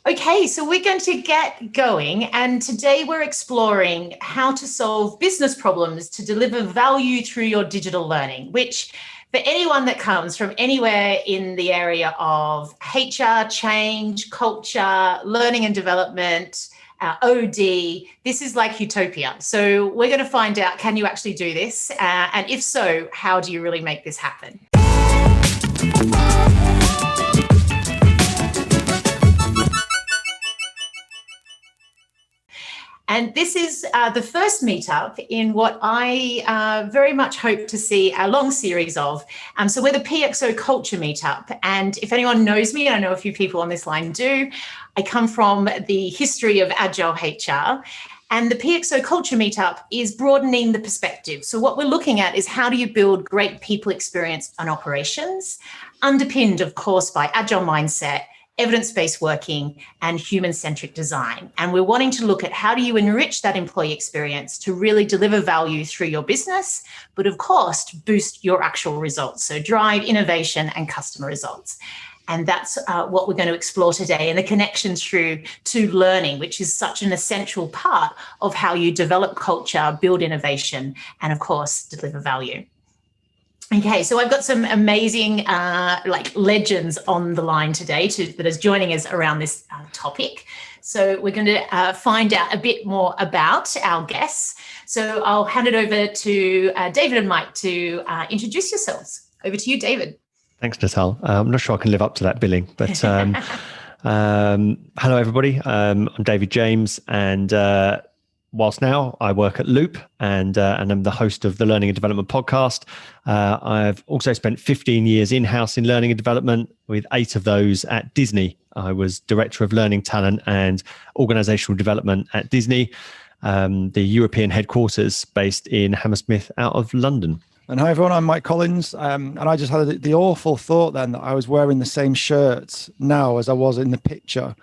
Okay, so we're going to get going, and today we're exploring how to solve business problems to deliver value through your digital learning, which for anyone that comes from anywhere in the area of HR, change, culture, learning and development, OD, this is like utopia. So we're going to find out, can you actually do this? And if so, how do you really make this happen? And this is the first meetup in what I very much hope to see a long series of. So we're the PXO Culture Meetup. And if anyone knows me, and I know a few people on this line do, I come from the history of Agile HR. And the PXO Culture Meetup is broadening the perspective. So what we're looking at is how do you build great people experience and operations, underpinned, of course, by Agile mindset, evidence-based working, and human-centric design. And we're wanting to look at how do you enrich that employee experience to really deliver value through your business, but of course, to boost your actual results. So drive innovation and customer results. And that's what we're going to explore today, and the connection through to learning, which is such an essential part of how you develop culture, build innovation, and of course, deliver value. Okay, so I've got some amazing legends on the line today that is joining us around this topic. So we're going to find out a bit more about our guests. So I'll hand it over to David and Mike to introduce yourselves. Over to you, David. Thanks, Natal. I'm not sure I can live up to that billing, but hello, everybody. I'm David James, and whilst now I work at Looop and I'm the host of the Learning and Development podcast. I've also spent 15 years in-house in learning and development, with 8 of those at Disney. I was Director of Learning Talent and Organizational Development at Disney, the European headquarters based in Hammersmith out of London. And hi everyone, I'm Mike Collins, and I just had the awful thought then that I was wearing the same shirt now as I was in the picture.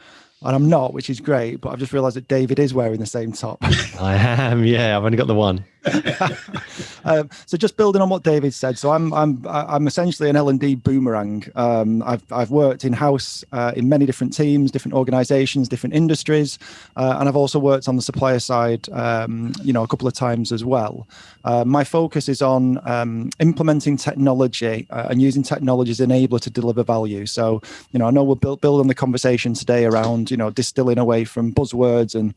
And I'm not, which is great, but I've just realized that David is wearing the same top. I am, yeah. I've only got the one. So just building on what David said, so I'm essentially an L&D boomerang. I've worked in house in many different teams, different organizations, different industries, and I've also worked on the supplier side, a couple of times as well. My focus is on implementing technology and using technology as an enabler to deliver value. So, I know we'll build on the conversation today around, distilling away from buzzwords and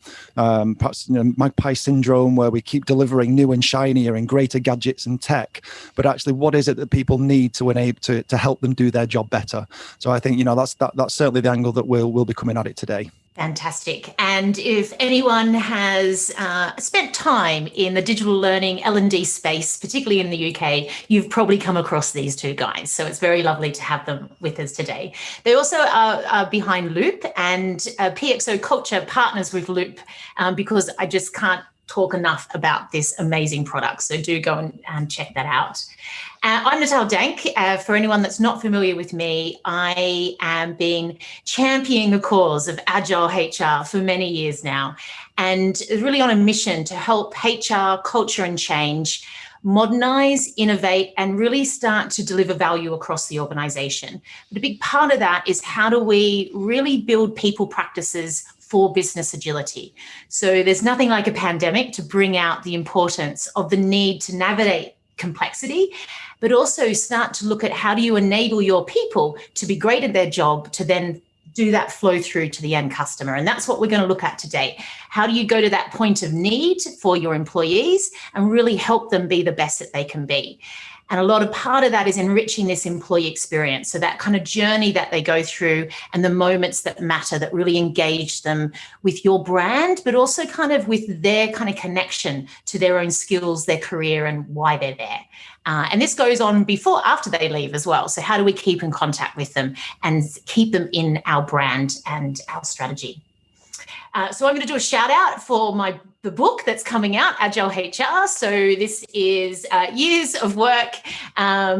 perhaps, magpie syndrome, where we keep delivering new and shinier and greater gadgets and tech, but actually what is it that people need to enable to help them do their job better? So I think that's certainly the angle that we'll be coming at it today. Fantastic. And if anyone has spent time in the digital learning L&D space, particularly in the UK, you've probably come across these two guys. So it's very lovely to have them with us today. They also are behind Loop, and PXO Culture partners with Loop because I just can't talk enough about this amazing product. So do go and check that out. I'm Natal Dank. For anyone that's not familiar with me, I am been championing the cause of Agile HR for many years now, and really on a mission to help HR, culture and change modernize, innovate, and really start to deliver value across the organization. But a big part of that is how do we really build people practices for business agility. So there's nothing like a pandemic to bring out the importance of the need to navigate complexity, but also start to look at how do you enable your people to be great at their job to then do that flow through to the end customer. And that's what we're going to look at today. How do you go to that point of need for your employees and really help them be the best that they can be? And a lot of part of that is enriching this employee experience. So that kind of journey that they go through and the moments that matter, that really engage them with your brand, but also kind of with their kind of connection to their own skills, their career, and why they're there. And this goes on before, after they leave as well. So how do we keep in contact with them and keep them in our brand and our strategy? So I'm going to do a shout out for the book that's coming out, Agile HR. So this is years of work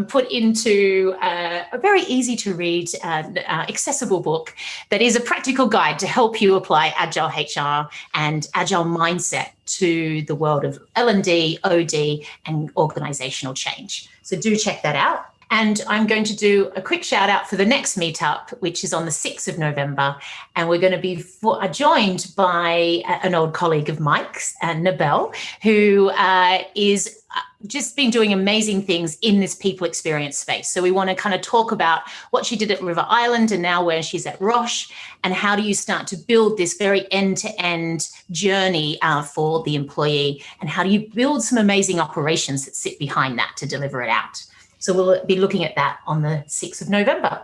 put into a very easy to read, accessible book that is a practical guide to help you apply Agile HR and Agile mindset to the world of L&D, OD, and organizational change. So do check that out. And I'm going to do a quick shout out for the next meetup, which is on the 6th of November. And we're going to be joined by an old colleague of Mike's, Nabel, who is just been doing amazing things in this people experience space. So we want to kind of talk about what she did at River Island and now where she's at Roche, and how do you start to build this very end-to-end journey for the employee, and how do you build some amazing operations that sit behind that to deliver it out. So we'll be looking at that on the 6th of November.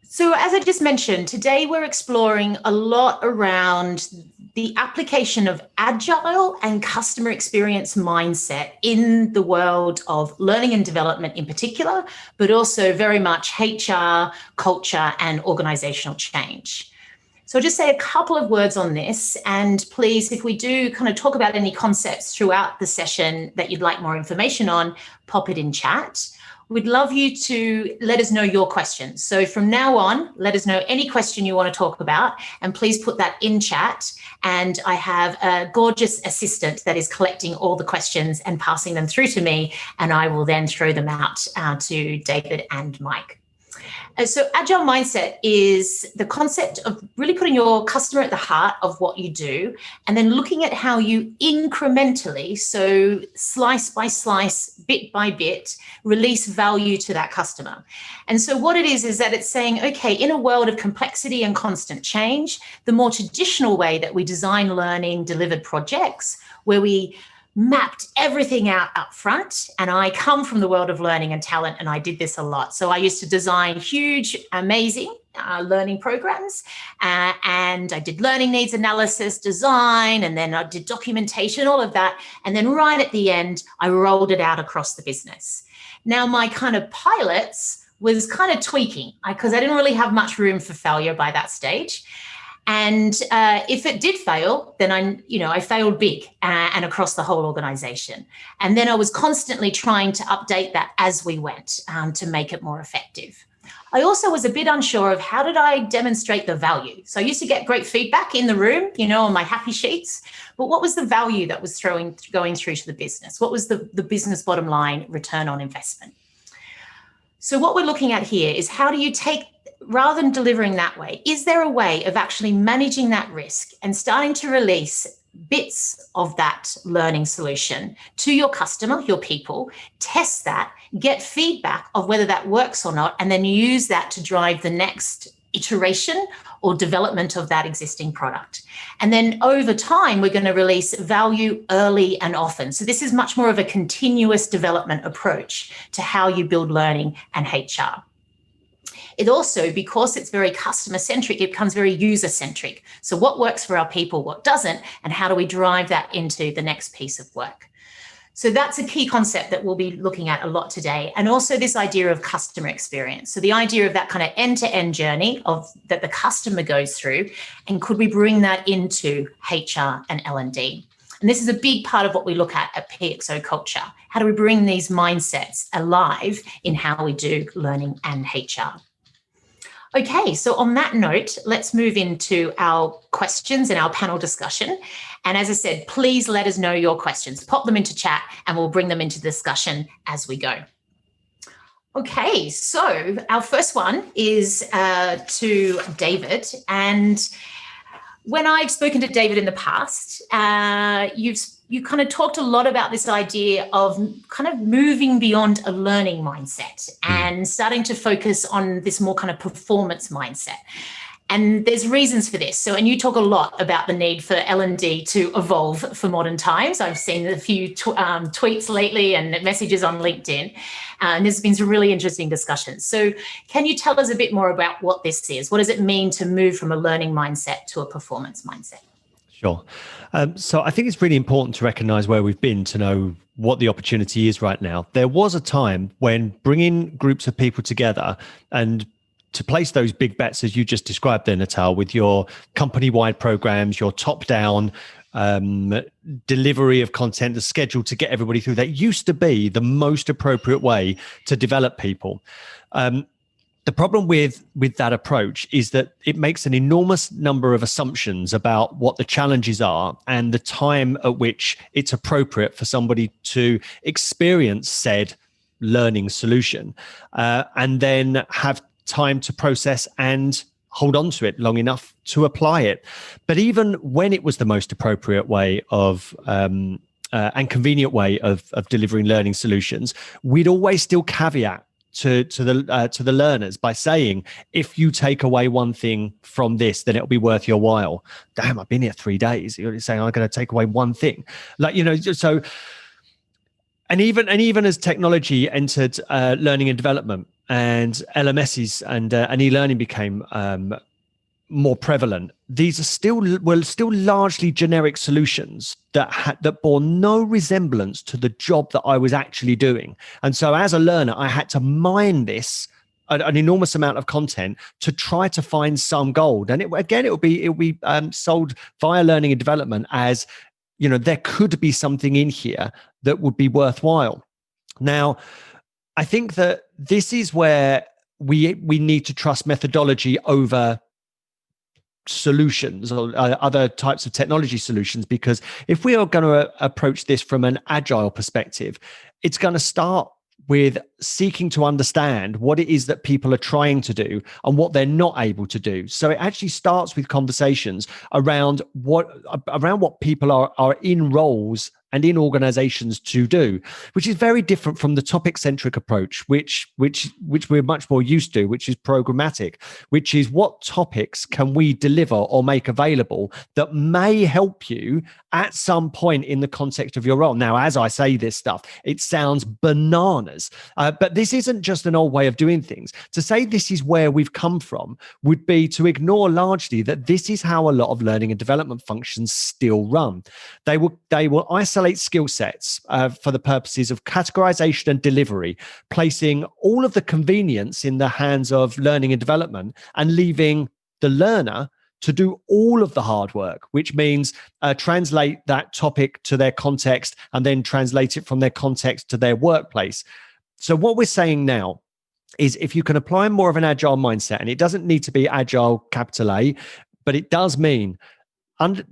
So as I just mentioned, today we're exploring a lot around the application of agile and customer experience mindset in the world of learning and development in particular, but also very much HR, culture, and organizational change. So I'll just say a couple of words on this, and please, if we do kind of talk about any concepts throughout the session that you'd like more information on, pop it in chat. We'd love you to let us know your questions. So from now on, let us know any question you want to talk about, and please put that in chat. And I have a gorgeous assistant that is collecting all the questions and passing them through to me, and I will then throw them out to David and Mike. So agile mindset is the concept of really putting your customer at the heart of what you do, and then looking at how you incrementally, so slice by slice, bit by bit, release value to that customer. And so what it is that it's saying, okay, in a world of complexity and constant change, the more traditional way that we design learning delivered projects, where we mapped everything out up front. And I come from the world of learning and talent, and I did this a lot. So I used to design huge, amazing learning programs, and I did learning needs analysis, design, and then I did documentation, all of that. And then right at the end, I rolled it out across the business. Now, my kind of pilots was kind of tweaking, because I didn't really have much room for failure by that stage. And if it did fail, then I failed big and across the whole organization. And then I was constantly trying to update that as we went to make it more effective. I also was a bit unsure of how did I demonstrate the value. So I used to get great feedback in the room, on my happy sheets, but what was the value that was going through to the business? What was the business bottom line return on investment? So what we're looking at here is, how do you take, rather than delivering that way, is there a way of actually managing that risk and starting to release bits of that learning solution to your customer, your people, test that, get feedback of whether that works or not, and then use that to drive the next iteration or development of that existing product. And then over time, we're going to release value early and often. So this is much more of a continuous development approach to how you build learning and HR. It also, because it's very customer-centric, it becomes very user-centric. So what works for our people, what doesn't, and how do we drive that into the next piece of work? So that's a key concept that we'll be looking at a lot today. And also this idea of customer experience. So the idea of that kind of end-to-end journey that the customer goes through, and could we bring that into HR and L&D? And this is a big part of what we look at PXO Culture. How do we bring these mindsets alive in how we do learning and HR? Okay, so on that note, let's move into our questions and our panel discussion. And as I said, please let us know your questions. Pop them into chat and we'll bring them into discussion as we go. Okay, so our first one is to David. And when I've spoken to David in the past, you kind of talked a lot about this idea of kind of moving beyond a learning mindset and starting to focus on this more kind of performance mindset. And there's reasons for this. So, and you talk a lot about the need for L&D to evolve for modern times. I've seen a few tweets lately and messages on LinkedIn, and there's been some really interesting discussions. So can you tell us a bit more about what this is? What does it mean to move from a learning mindset to a performance mindset? Sure. So I think it's really important to recognize where we've been to know what the opportunity is right now. There was a time when bringing groups of people together and to place those big bets, as you just described there, Natal, with your company-wide programs, your top-down delivery of content, the schedule to get everybody through, that used to be the most appropriate way to develop people. The problem with that approach is that it makes an enormous number of assumptions about what the challenges are and the time at which it's appropriate for somebody to experience said learning solution, and then have time to process and hold on to it long enough to apply it. But even when it was the most appropriate way of and convenient way of delivering learning solutions, we'd always still caveat to the learners by saying, if you take away one thing from this, then it'll be worth your while. Damn, I've been here 3 days. You're saying I'm going to take away one thing, so. And even as technology entered learning and development, and LMSs and e-learning became more prevalent, these were still largely generic solutions that bore no resemblance to the job that I was actually doing. And so as a learner, I had to mine an enormous amount of content to try to find some gold. And it will be sold via learning and development as, there could be something in here that would be worthwhile. Now, I think that this is where we need to trust methodology over solutions or other types of technology solutions, because if we are going to approach this from an agile perspective, it's going to start with seeking to understand what it is that people are trying to do and what they're not able to do. So it actually starts with conversations around what people are in roles and in organizations to do, which is very different from the topic-centric approach, which we're much more used to, which is programmatic, which is what topics can we deliver or make available that may help you at some point in the context of your role. Now, as I say this stuff, it sounds bananas, but this isn't just an old way of doing things. To say this is where we've come from would be to ignore largely that this is how a lot of learning and development functions still run. They will isolate skill sets for the purposes of categorization and delivery, placing all of the convenience in the hands of learning and development and leaving the learner to do all of the hard work, which means translate that topic to their context and then translate it from their context to their workplace. So what we're saying now is, if you can apply more of an agile mindset, and it doesn't need to be agile capital A, but it does mean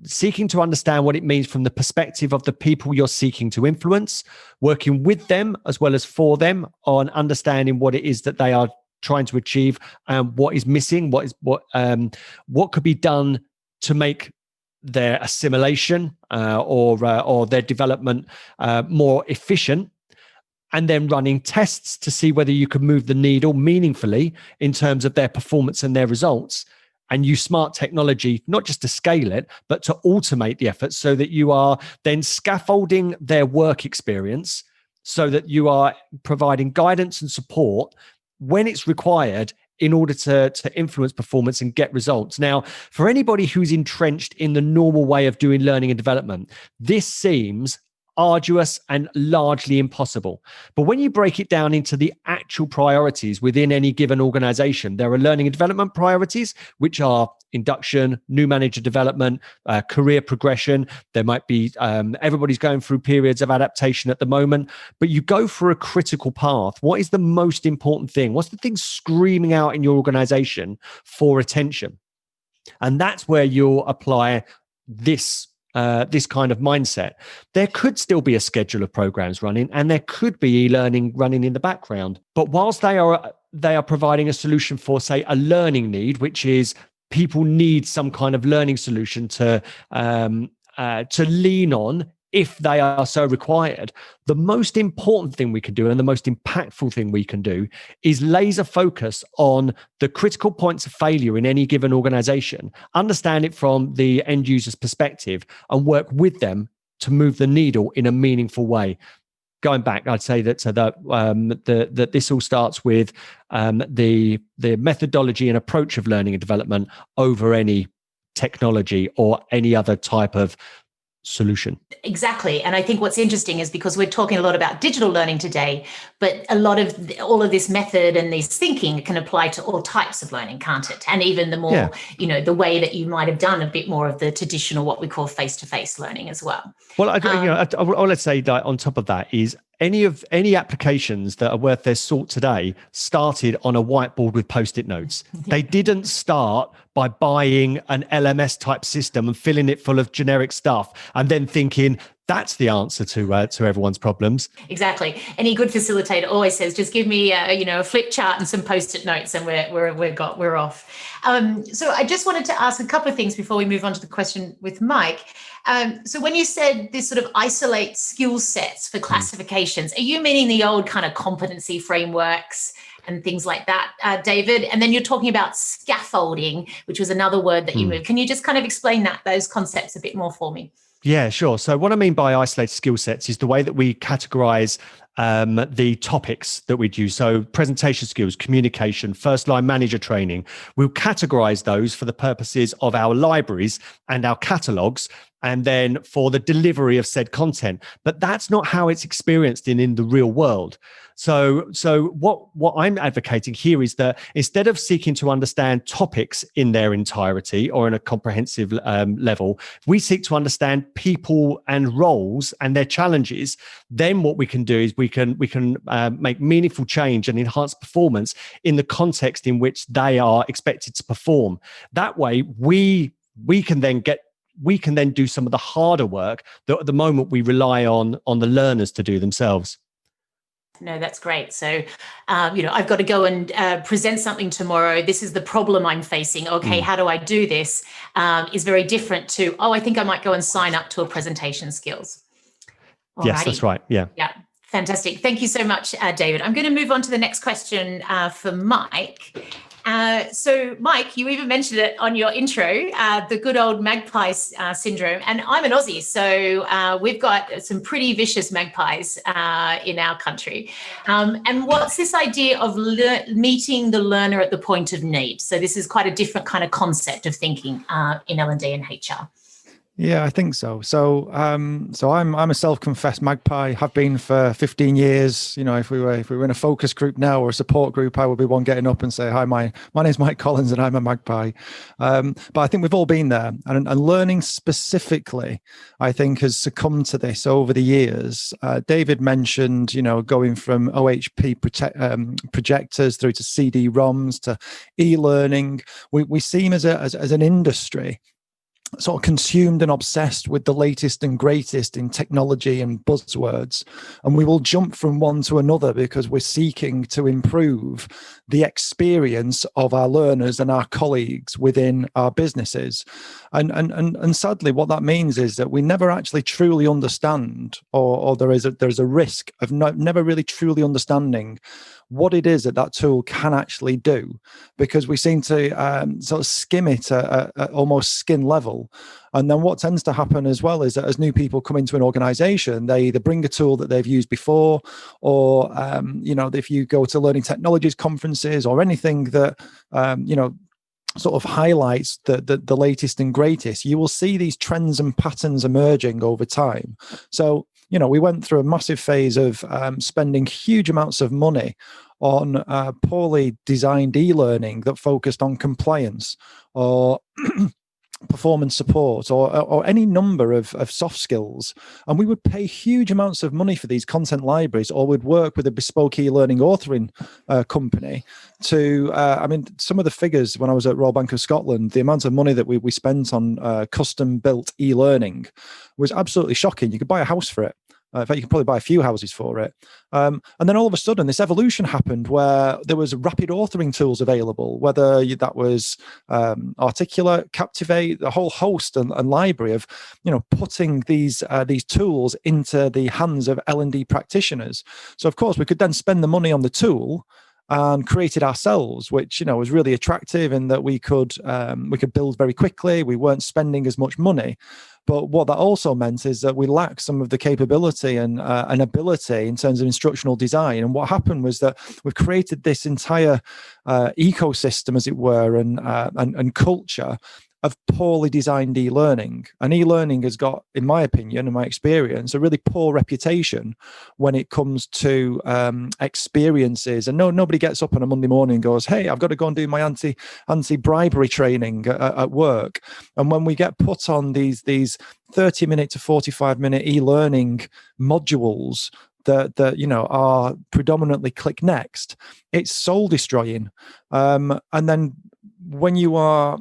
seeking to understand what it means from the perspective of the people you're seeking to influence, working with them as well as for them on understanding what it is that they are trying to achieve and what is missing, what could be done to make their assimilation or their development more efficient, and then running tests to see whether you can move the needle meaningfully in terms of their performance and their results. And use smart technology, not just to scale it, but to automate the effort, so that you are then scaffolding their work experience, so that you are providing guidance and support when it's required in order to influence performance and get results. Now, for anybody who's entrenched in the normal way of doing learning and development, this seems arduous and largely impossible. But when you break it down into the actual priorities within any given organization, there are learning and development priorities, which are induction, new manager development, career progression. There might be, everybody's going through periods of adaptation at the moment, but you go for a critical path. What is the most important thing? What's the thing screaming out in your organization for attention? And that's where you'll apply this kind of mindset. There could still be a schedule of programs running, and there could be e-learning running in the background. But whilst they are providing a solution for, say, a learning need, which is people need some kind of learning solution to lean on if they are so required, the most important thing we can do, and the most impactful thing we can do, is laser focus on the critical points of failure in any given organization, understand it from the end user's perspective, and work with them to move the needle in a meaningful way. Going back, I'd say that that this all starts with the methodology and approach of learning and development over any technology or any other type of solution. Exactly. And I think what's interesting is, because we're talking a lot about digital learning today, but all of this method and this thinking can apply to all types of learning, can't it? And even the more, the way that you might have done a bit more of the traditional, what we call face-to-face learning as well. Well, let's say that on top of that is any applications that are worth their salt today started on a whiteboard with Post-it notes. They didn't start by buying an LMS type system and filling it full of generic stuff and then thinking, that's the answer to everyone's problems. Exactly. Any good facilitator always says, just give me a flip chart and some post-it notes, and we're off. So I just wanted to ask a couple of things before we move on to the question with Mike. So when you said this sort of isolate skill sets for classifications, are you meaning the old kind of competency frameworks and things like that, David? And then you're talking about scaffolding, which was another word that you moved. Can you just kind of explain those concepts a bit more for me? Yeah, sure. So what I mean by isolated skill sets is the way that we categorize the topics that we'd use. So presentation skills, communication, first line manager training. We'll categorize those for the purposes of our libraries and our catalogs, and then for the delivery of said content. But that's not how it's experienced in the real world. So what I'm advocating here is that instead of seeking to understand topics in their entirety or in a comprehensive level, we seek to understand people and roles and their challenges. Then what we can do is we can make meaningful change and enhance performance in the context in which they are expected to perform. That way, we can then do some of the harder work that at the moment we rely on the learners to do themselves. No, that's great. So, I've got to go and present something tomorrow. This is the problem I'm facing. Okay, how do I do this? Is very different to, I think I might go and sign up to a presentation skills. Alrighty. Yes, that's right. Yeah. Yeah. Fantastic. Thank you so much, David. I'm going to move on to the next question for Mike. So, Mike, you even mentioned it on your intro, the good old magpie syndrome. And I'm an Aussie, so we've got some pretty vicious magpies in our country. And what's this idea of meeting the learner at the point of need? So this is quite a different kind of concept of thinking in L&D and HR. Yeah, I think so. So I'm a self-confessed magpie, have been for 15 years. If we were in a focus group now or a support group, I would be one getting up and say, hi, my name's Mike Collins and I'm a magpie. But I think we've all been there, and learning specifically, I think, has succumbed to this over the years. David mentioned, going from OHP projectors through to CD-ROMs to e-learning. We seem as an industry sort of consumed and obsessed with the latest and greatest in technology and buzzwords. And we will jump from one to another because we're seeking to improve the experience of our learners and our colleagues within our businesses. And sadly, what that means is that we never actually truly understand, or there's a risk of never really truly understanding what it is that tool can actually do, because we seem to sort of skim it at almost skin level. And then what tends to happen as well is that as new people come into an organization, they either bring a tool that they've used before, or if you go to learning technologies conferences or anything that sort of highlights the latest and greatest, you will see these trends and patterns emerging over time. So we went through a massive phase of spending huge amounts of money on poorly designed e-learning that focused on compliance or performance support or any number of soft skills. And we would pay huge amounts of money for these content libraries, or would work with a bespoke e-learning authoring company to, some of the figures when I was at Royal Bank of Scotland, the amount of money that we spent on custom built e-learning was absolutely shocking. You could buy a house for it. In fact, you can probably buy a few houses for it. And then all of a sudden, this evolution happened where there was rapid authoring tools available, whether that was Articulate, Captivate, the whole host and library of, putting these tools into the hands of L&D practitioners. So, of course, we could then spend the money on the tool and create it ourselves, which was really attractive in that we could build very quickly. We weren't spending as much money. But what that also meant is that we lacked some of the capability and ability in terms of instructional design. And what happened was that we've created this entire ecosystem, as it were, and culture of poorly designed e-learning. And e-learning has got, in my opinion and my experience, a really poor reputation when it comes to experiences. And nobody gets up on a Monday morning and goes, hey, I've got to go and do my anti-bribery training at work. And when we get put on these 30-minute to 45-minute e-learning modules that are predominantly click next, it's soul destroying. And then when you are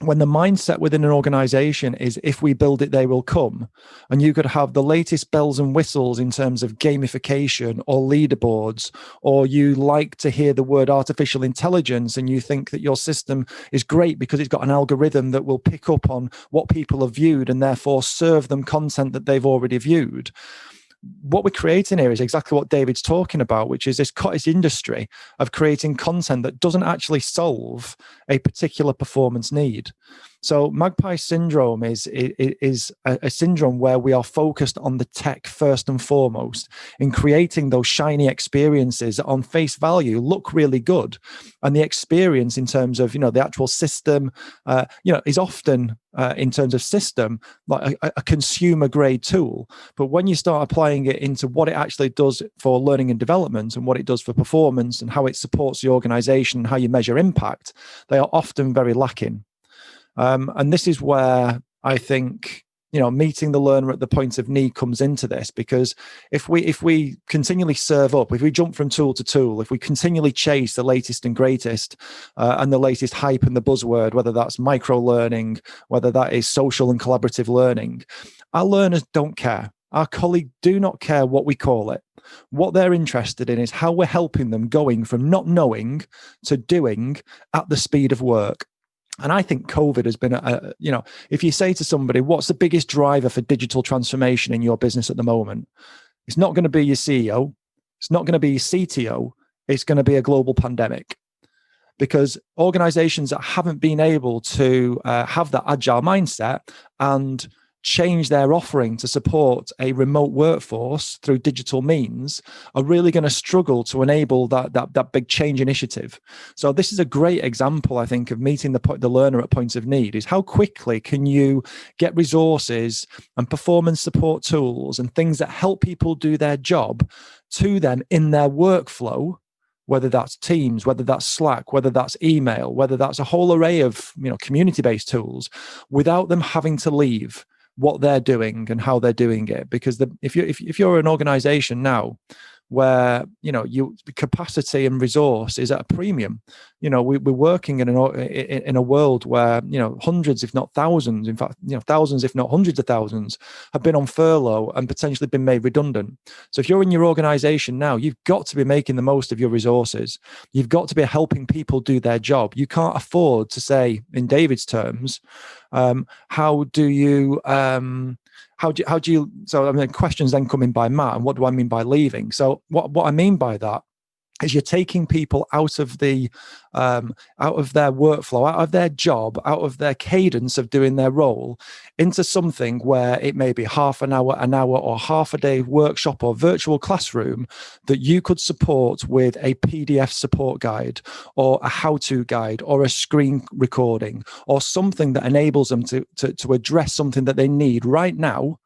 when the mindset within an organization is if we build it, they will come, and you could have the latest bells and whistles in terms of gamification or leaderboards, or you like to hear the word artificial intelligence and you think that your system is great because it's got an algorithm that will pick up on what people have viewed and therefore serve them content that they've already viewed. What we're creating here is exactly what David's talking about, which is this cottage industry of creating content that doesn't actually solve a particular performance need. So Magpie syndrome is a syndrome where we are focused on the tech first and foremost, in creating those shiny experiences that on face value look really good. And the experience in terms of, the actual system, is often in terms of system, like a consumer grade tool. But when you start applying it into what it actually does for learning and development and what it does for performance and how it supports the organization and how you measure impact, they are often very lacking. And this is where I think, meeting the learner at the point of need comes into this, because if we continually serve up, if we jump from tool to tool, if we continually chase the latest and greatest and the latest hype and the buzzword, whether that's micro learning, whether that is social and collaborative learning, our learners don't care. Our colleagues do not care what we call it. What they're interested in is how we're helping them going from not knowing to doing at the speed of work. And I think COVID has been, if you say to somebody, what's the biggest driver for digital transformation in your business at the moment? It's not going to be your CEO. It's not going to be your CTO. It's going to be a global pandemic. Because organizations that haven't been able to have that agile mindset and change their offering to support a remote workforce through digital means are really going to struggle to enable that big change initiative. So this is a great example, I think, of meeting the learner at points of need, is how quickly can you get resources and performance support tools and things that help people do their job to them in their workflow, whether that's Teams, whether that's Slack, whether that's email, whether that's a whole array of community-based tools, without them having to leave what they're doing and how they're doing it. Because if you're an organization now where you capacity and resource is at a premium, we're working in a world where hundreds if not thousands, in fact thousands if not hundreds of thousands have been on furlough and potentially been made redundant. So if you're in your organization now, you've got to be making the most of your resources. You've got to be helping people do their job. You can't afford to say, in David's terms, how do you so I mean, questions then come in by Matt, and what do I mean by leaving? So what I mean by that is you're taking people out of their workflow, out of their job, out of their cadence of doing their role, into something where it may be half an hour, or half a day workshop or virtual classroom that you could support with a PDF support guide or a how-to guide or a screen recording or something that enables them to address something that they need right now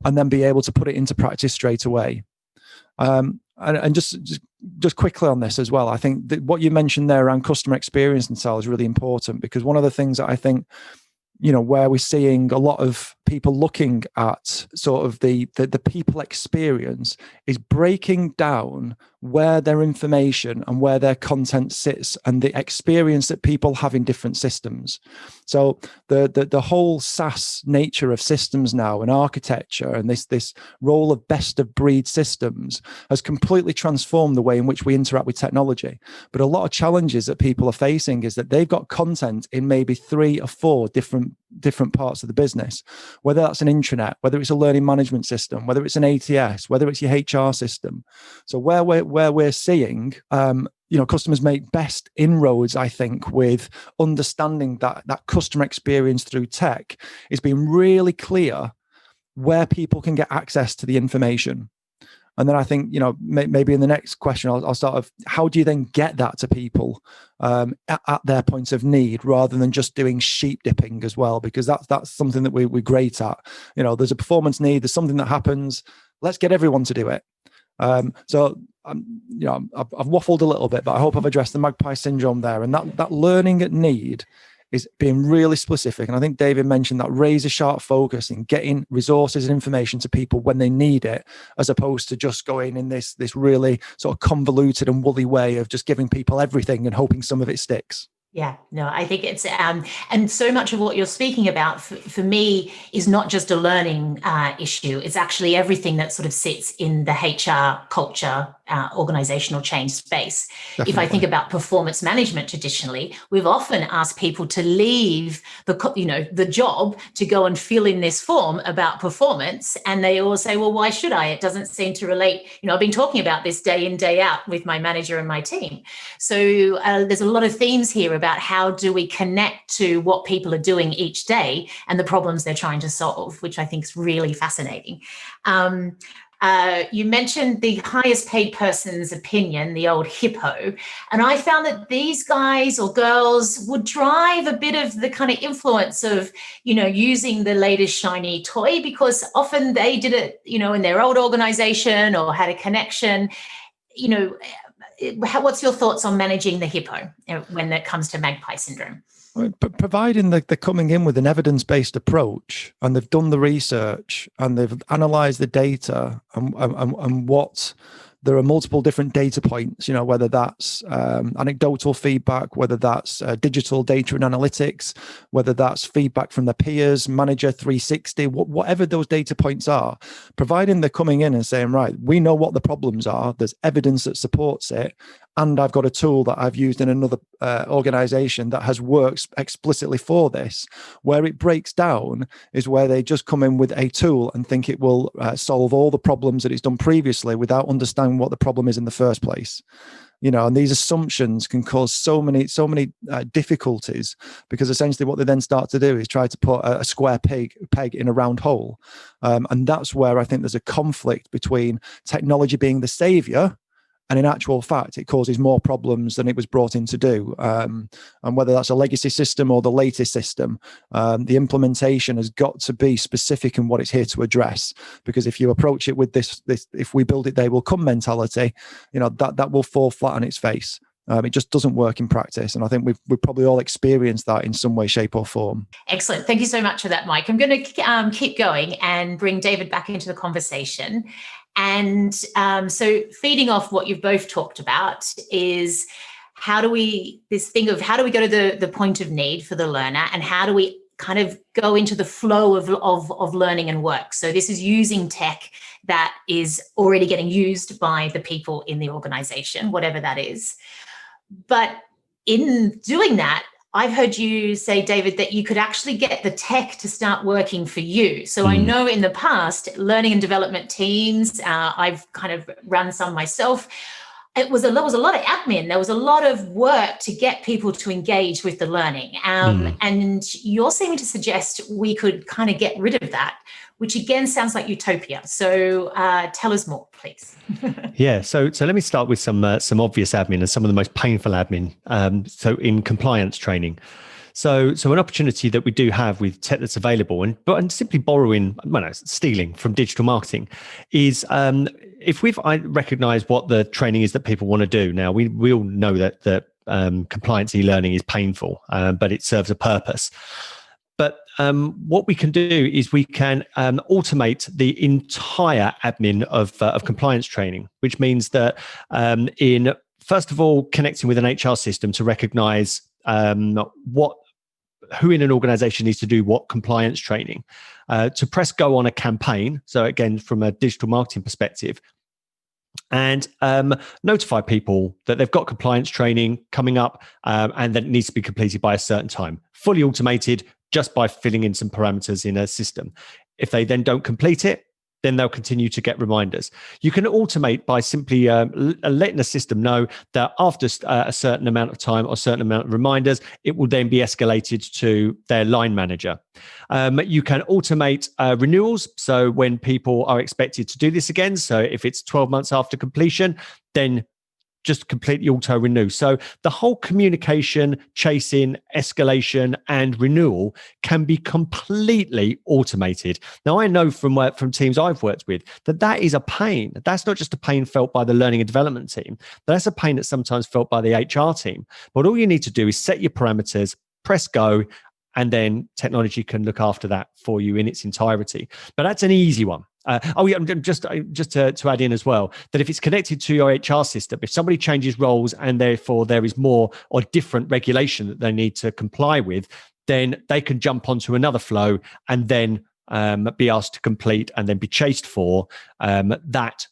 and then be able to put it into practice straight away. And just quickly on this as well, I think that what you mentioned there around customer experience and sales is really important, because one of the things that I think, where we're seeing a lot of people looking at sort of the people experience is breaking down where their information and where their content sits and the experience that people have in different systems. So the whole SaaS nature of systems now and architecture and this role of best of breed systems has completely transformed the way in which we interact with technology. But a lot of challenges that people are facing is that they've got content in maybe 3 or 4 different parts of the business, whether that's an intranet, whether it's a learning management system, whether it's an ATS, whether it's your HR system. So where we're seeing customers make best inroads, I think, with understanding that customer experience through tech is being really clear where people can get access to the information. And then I think, maybe in the next question, I'll start of how do you then get that to people at their points of need, rather than just doing sheep dipping as well, because that's something that we're great at. There's a performance need, there's something that happens. Let's get everyone to do it. So I've waffled a little bit, but I hope I've addressed the Magpie syndrome there. And that learning at need is being really specific. And I think David mentioned that razor sharp focus in getting resources and information to people when they need it, as opposed to just going in this really sort of convoluted and woolly way of just giving people everything and hoping some of it sticks. Yeah, no, I think it's, and so much of what you're speaking about for me is not just a learning issue. It's actually everything that sort of sits in the HR culture, organizational change space. Definitely. If I think about performance management traditionally, we've often asked people to leave the job to go and fill in this form about performance. And they all say, well, why should I? It doesn't seem to relate. I've been talking about this day in, day out with my manager and my team. So there's a lot of themes here about how do we connect to what people are doing each day and the problems they're trying to solve, which I think is really fascinating. You mentioned the highest paid person's opinion, the old HIPPO, and I found that these guys or girls would drive a bit of the kind of influence of, using the latest shiny toy, because often they did it, in their old organization or had a connection. What's your thoughts on managing the HIPPO when it comes to magpie syndrome? Providing that they're coming in with an evidence-based approach and they've done the research and they've analyzed the data and what there are multiple different data points, whether that's anecdotal feedback, whether that's digital data and analytics, whether that's feedback from their peers, manager 360, whatever those data points are, providing they're coming in and saying, right, we know what the problems are, there's evidence that supports it, and I've got a tool that I've used in another organization that has worked explicitly for this. Where it breaks down is where they just come in with a tool and think it will solve all the problems that it's done previously without understanding what the problem is in the first place. And these assumptions can cause so many difficulties, because essentially what they then start to do is try to put a square peg in a round hole. And that's where I think there's a conflict between technology being the savior, and in actual fact, it causes more problems than it was brought in to do. And whether that's a legacy system or the latest system, the implementation has got to be specific in what it's here to address. Because if you approach it with this if we build it, they will come mentality, that will fall flat on its face. It just doesn't work in practice. And I think we've probably all experienced that in some way, shape or form. Excellent. Thank you so much for that, Mike. I'm going to keep going and bring David back into the conversation. And so feeding off what you've both talked about is how do we go to the point of need for the learner, and how do we kind of go into the flow of learning and work? So this is using tech that is already getting used by the people in the organization, whatever that is. But in doing that, I've heard you say, David, that you could actually get the tech to start working for you. So I know in the past, learning and development teams, I've kind of run some myself. There was a lot of admin. There was a lot of work to get people to engage with the learning. And you're seeming to suggest we could kind of get rid of that, which again sounds like utopia. So tell us more, please. Yeah, so let me start with some obvious admin and some of the most painful admin. So in compliance training. So an opportunity that we do have with tech that's available and simply borrowing, stealing from digital marketing is if I recognize what the training is that people want to do. Now, we all know that compliance e-learning is painful, but it serves a purpose. But what we can do is we can automate the entire admin of compliance training, which means that in, first of all, connecting with an HR system to recognize who in an organization needs to do what compliance training, to press go on a campaign. So again, from a digital marketing perspective, and notify people that they've got compliance training coming up and that it needs to be completed by a certain time, fully automated just by filling in some parameters in a system. If they then don't complete it, then they'll continue to get reminders. You can automate by simply letting the system know that after a certain amount of time or a certain amount of reminders, it will then be escalated to their line manager. You can automate renewals. So when people are expected to do this again, so if it's 12 months after completion, then just completely auto renew. So the whole communication, chasing, escalation, and renewal can be completely automated. Now, I know from teams I've worked with that is a pain. That's not just a pain felt by the learning and development team, but that's a pain that's sometimes felt by the HR team. But all you need to do is set your parameters, press go, and then technology can look after that for you in its entirety. But that's an easy one. Just to add in as well, that if it's connected to your HR system, if somebody changes roles and therefore there is more or different regulation that they need to comply with, then they can jump onto another flow and then be asked to complete and then be chased for that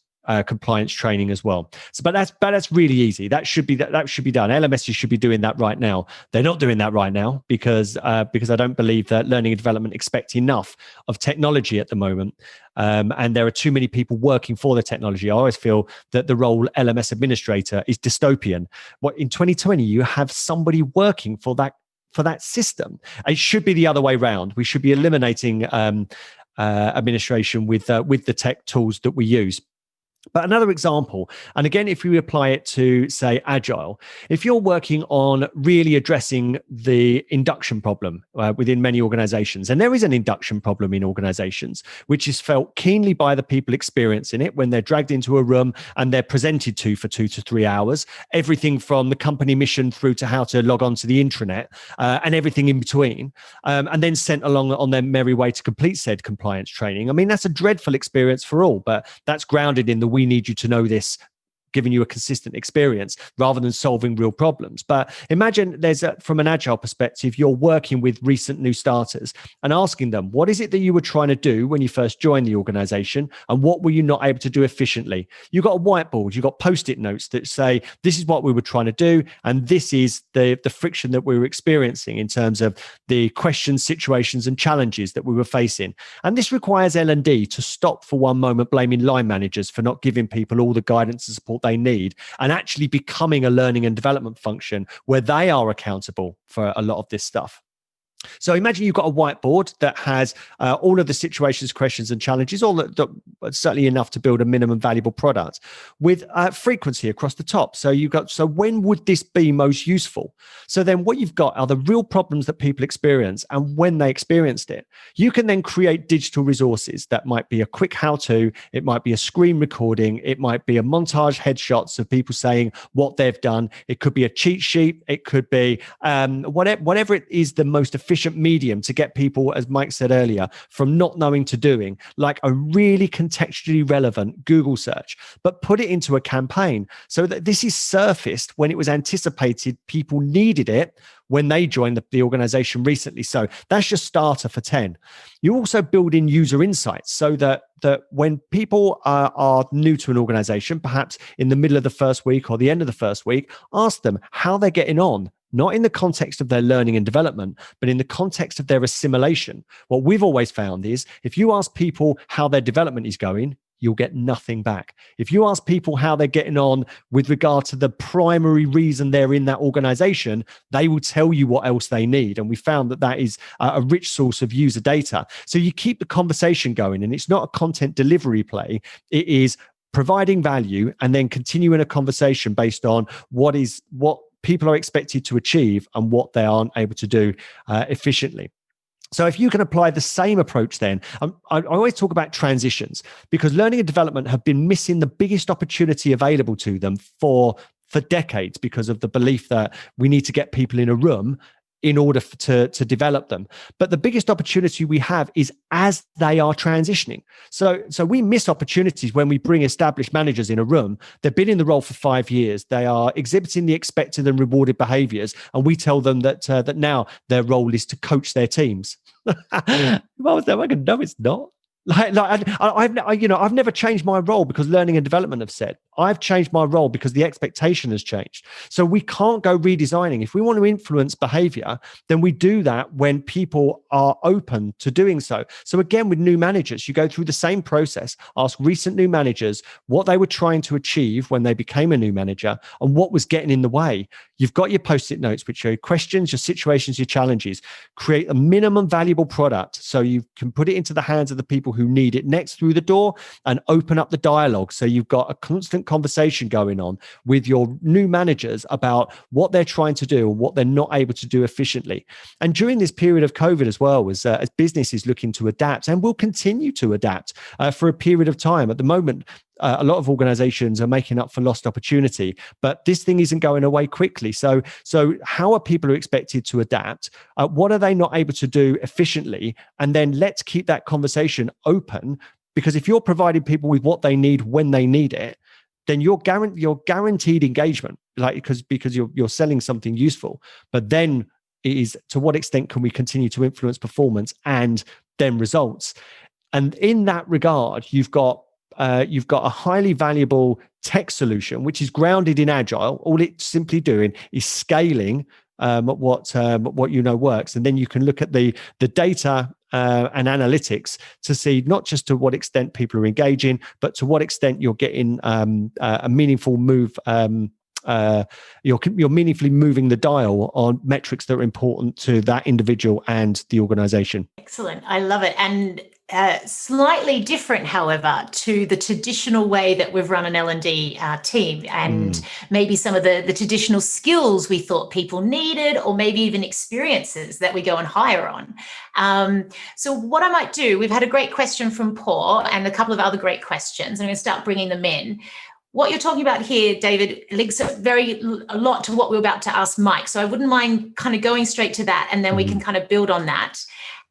compliance training as well. So, but that's really easy. That should be done. LMSs should be doing that right now. They're not doing that right now because I don't believe that learning and development expect enough of technology at the moment. And there are too many people working for the technology. I always feel that the role LMS administrator is dystopian. What in 2020 you have somebody working for that system. It should be the other way around. We should be eliminating administration with the tech tools that we use. But another example, and again, if we apply it to, say, Agile, if you're working on really addressing the induction problem within many organizations, and there is an induction problem in organizations, which is felt keenly by the people experiencing it when they're dragged into a room and they're presented to for 2 to 3 hours, everything from the company mission through to how to log on to the intranet and everything in between, and then sent along on their merry way to complete said compliance training. I mean, that's a dreadful experience for all, but that's grounded in the we need you to know this, giving you a consistent experience rather than solving real problems. But imagine from an Agile perspective, you're working with recent new starters and asking them, what is it that you were trying to do when you first joined the organization? And what were you not able to do efficiently? You've got a whiteboard, you've got Post-it notes that say, this is what we were trying to do. And this is the friction that we were experiencing in terms of the questions, situations, and challenges that we were facing. And this requires L&D to stop for one moment blaming line managers for not giving people all the guidance and support they need, and actually becoming a learning and development function where they are accountable for a lot of this stuff. So imagine you've got a whiteboard that has all of the situations, questions, and challenges, all that certainly enough to build a minimum valuable product with frequency across the top. So when would this be most useful? So then what you've got are the real problems that people experience and when they experienced it. You can then create digital resources that might be a quick how-to, it might be a screen recording, it might be a montage headshots of people saying what they've done. It could be a cheat sheet. It could be whatever it is the most efficient medium to get people, as Mike said earlier, from not knowing to doing, like a really contextually relevant Google search, but put it into a campaign so that this is surfaced when it was anticipated people needed it when they joined the organization recently. So that's your starter for 10. You also build in user insights so that when people are new to an organization, perhaps in the middle of the first week or the end of the first week, ask them how they're getting on. Not in the context of their learning and development, but in the context of their assimilation. What we've always found is if you ask people how their development is going, you'll get nothing back. If you ask people how they're getting on with regard to the primary reason they're in that organization, they will tell you what else they need. And we found that is a rich source of user data. So you keep the conversation going, and it's not a content delivery play. It is providing value and then continuing a conversation based on what people are expected to achieve and what they aren't able to do efficiently. So if you can apply the same approach then, I always talk about transitions because learning and development have been missing the biggest opportunity available to them for decades because of the belief that we need to get people in a room in order to develop them. But the biggest opportunity we have is as they are transitioning. So we miss opportunities when we bring established managers in a room. They've been in the role for 5 years. They are exhibiting the expected and rewarded behaviors. And we tell them that now their role is to coach their teams. If I was there, I could, no, it's not. I've never changed my role because learning and development have said. I've changed my role because the expectation has changed. So we can't go redesigning. If we want to influence behavior, then we do that when people are open to doing so. So again, with new managers, you go through the same process, ask recent new managers what they were trying to achieve when they became a new manager and what was getting in the way. You've got your Post-it notes, which are your questions, your situations, your challenges. Create a minimum valuable product so you can put it into the hands of the people who need it next through the door and open up the dialogue. So you've got a constant conversation going on with your new managers about what they're trying to do and what they're not able to do efficiently. And during this period of COVID as well, as business is looking to adapt and will continue to adapt for a period of time. At the moment, a lot of organizations are making up for lost opportunity, but this thing isn't going away quickly. So how are people expected to adapt? What are they not able to do efficiently? And then let's keep that conversation open Because if you're providing people with what they need when they need it, then you're guaranteed engagement, like because you're selling something useful. But then it is, to what extent can we continue to influence performance and then results? And in that regard, you've got a highly valuable tech solution which is grounded in agile. All it's simply doing is scaling what you know works, and then you can look at the data and analytics to see not just to what extent people are engaging, but to what extent you're getting a meaningful move. You're meaningfully moving the dial on metrics that are important to that individual and the organization. Excellent. I love it. And slightly different, however, to the traditional way that we've run an L&D team, and maybe some of the traditional skills we thought people needed, or maybe even experiences that we go and hire on. So what I might do, we've had a great question from Paul and a couple of other great questions. I'm going to start bringing them in. What you're talking about here, David, links a lot to what we're about to ask Mike. So I wouldn't mind kind of going straight to that, and then we can kind of build on that.